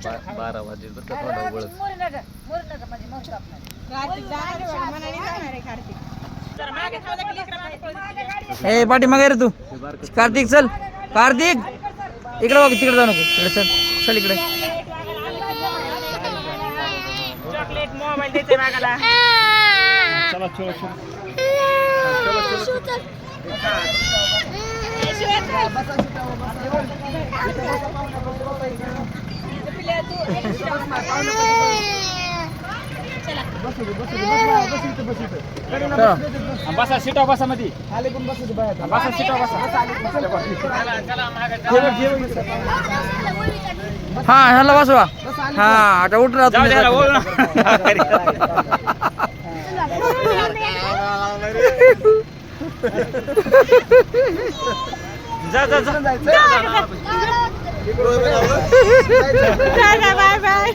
12 वाजेल बरं का थोडा वळत. ए पाठी मागे रे तू. कार्तिक चल. कार्तिक इकडे बघ, तिकडे जाऊ नको, इकडे चल. चल इकडे. चॉकलेट मोबाईल देते मागाला. चला चलो चलो. बसा सीटा बसा मध्ये. बसा सीटा बसा. हा ह्याला बसवा. हा आता उठ राहा तुम्ही. जा जा जा. Bye bye.